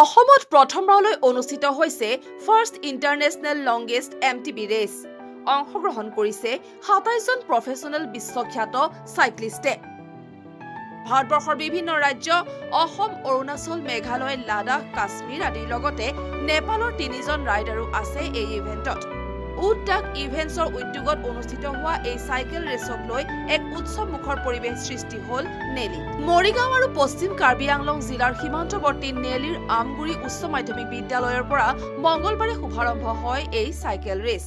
অসমত প্ৰথমবাৰলৈ অনুষ্ঠিত হৈছে first international longest MTB race. অংশগ্ৰহণ কৰিছে ২৭ জন প্ৰফেচনেল বিশ্বখ্যাত চাইক্লিষ্টে। ভাৰতবৰ্ষৰ বিভিন্ন ৰাজ্য অসম, অৰুণাচল, মেঘালয়, লাডাখ, কাশ্মীৰ আদিৰ লগতে নেপালৰ ৩ জন ৰাইডাৰো আছে এই ইভেণ্টত। উদ্যোগ ইভেন্টছৰ উদ্যোগত অনুষ্ঠিত হোৱা এই চাইকেল ৰেচক লৈ এক উৎসৱমুখৰ পৰিৱেশ সৃষ্টি হ'ল নেলি। মৰিগাঁও আৰু পশ্চিম কাৰ্বি আংলং জিলাৰ সীমান্তৱৰ্তী নেলিৰ আমগুৰি উচ্চ মাধ্যমিক বিদ্যালয়ৰ পৰা মঙলবাৰে শুভাৰম্ভ হয় এই চাইকেল ৰেচ।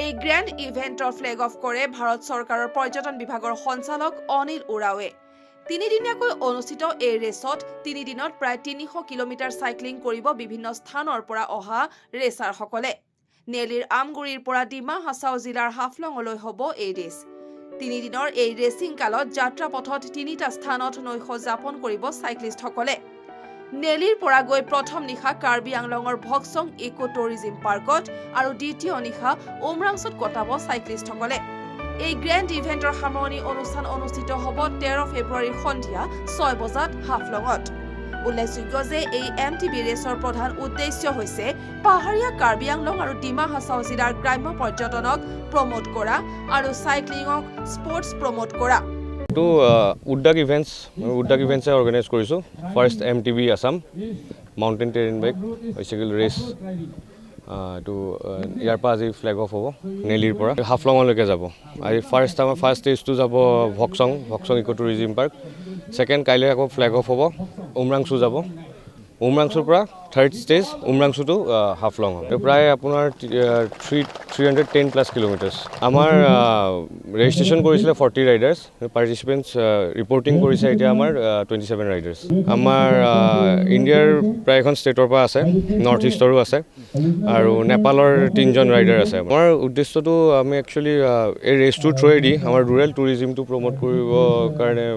এই গ্ৰেণ্ড ইভেণ্টৰ ফ্লেগ অফ কৰে ভাৰত চৰকাৰৰ পৰ্যটন বিভাগৰ সঞ্চালক অনিল উৰাৱে। ৩ দিনীয়াকৈ অনুষ্ঠিত এই ৰেচত ৩ দিনত প্ৰায় ৩০০ কিলোমিটাৰ চাইক্লিং কৰিব বিভিন্ন স্থানৰ পৰা অহা ৰেচাৰসকলে। নেলিৰ আমগুৰিৰ পৰা ডিমা হাছাও জিলাৰ হাফলঙলৈ হ'ব এই ৰেচ। ৩ দিনৰ এই ৰেচিং কালত যাত্ৰা পথত ৩টা স্থানত নৈশ যাপন কৰিব চাইক্লিষ্টসকলে। নেলিৰ পৰা গৈ প্ৰথম নিশা কাৰ্বি আংলঙৰ ভকচং ইকো টুৰিজিম পাৰ্কত আৰু দ্বিতীয় নিশা উমৰাংচুত কটাব চাইক্লিষ্টসকলে। এই গ্ৰেণ্ড ইভেণ্টৰ সামৰণি অনুষ্ঠান অনুষ্ঠিত হ'ব ১৩ ফেব্ৰুৱাৰীৰ সন্ধিয়া ৬ বজাত হাফলঙত। উল্লেখযোগ্য যে এই MTB ৰেচৰ প্ৰধান উদ্দেশ্য হৈছে পাহাৰীয়া কাৰ্বি আংলং আৰু ডিমা হাছাও জিলাৰ গ্ৰাম্য পৰ্যটনক প্ৰমোট কৰা আৰু চাইক্লিঙক স্পৰ্টছ প্ৰমোট কৰা। এইটো উদ্যোগ ইভেণ্টছে অৰ্গেনাইজ কৰিছোঁ। First MTB Assam mountain terrain bike bicycle race. এইটো ইয়াৰ পৰা আজি ফ্লেগ অফ হ'ব নেলিৰ পৰা হাফলঙলৈকে যাব। আজি ফাৰ্ষ্ট ষ্টেজটো যাব ভকচং ইকো টুৰিজিম পাৰ্ক। ছেকেণ্ড কাইলৈ আকৌ ফ্লেগ অফ হ'ব উমৰাংচু যাব। উমৰাংচুৰ পৰা থাৰ্ড ষ্টেজ উমৰাংচু হাফলং হ'ব। প্ৰায় আপোনাৰ 310+ কিলোমিটাৰ্ছ। আমাৰ ৰেজিষ্ট্ৰেশ্যন কৰিছিলে 40 ৰাইডাৰ্ছ। পাৰ্টিচিপেণ্টছ ৰিপৰ্টিং কৰিছে এতিয়া আমাৰ 27 ৰাইডাৰ্ছ। আমাৰ ইণ্ডিয়াৰ প্ৰায়খন ষ্টেটৰ পৰা আছে, নৰ্থ ইষ্টৰো আছে আৰু নেপালৰ 3 জন ৰাইডাৰ আছে। আমাৰ উদ্দেশ্যটো আমি একচুৱেলি এই ৰেচটোৰ থ্ৰুৱেদি আমাৰ ৰুৰেল টুৰিজিমটো প্ৰমোট কৰিবৰ কাৰণে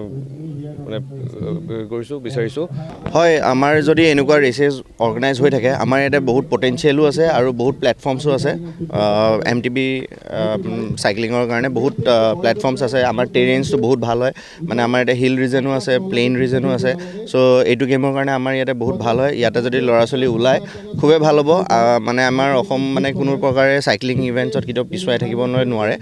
বিচাৰিছোঁ। হয়, আমাৰ যদি এনেকুৱা ৰেচেছ অৰ্গেনাইজ হৈ থাকে আমাৰ ইয়াতে বহুত পটেঞ্চিয়েলো আছে আৰু বহুত প্লেটফৰ্মছো আছে। MTB চাইক্লিঙৰ কাৰণে বহুত প্লেটফৰ্মছ আছে। আমাৰ টেৰেইনছটো বহুত ভাল হয়, মানে আমাৰ ইয়াতে হিল ৰিজনো আছে, প্লেইন ৰিজনো আছে। চ' এইটো গেমৰ কাৰণে আমাৰ ইয়াতে বহুত ভাল হয়। ইয়াতে যদি ল'ৰা ছোৱালী ওলায় খুবেই ভাল হ'ব। মানে আমাৰ অসম মানে কোনো প্ৰকাৰে চাইক্লিং ইভেণ্টছত কেতিয়াও পিছুৱাই থাকিব নোৱাৰে।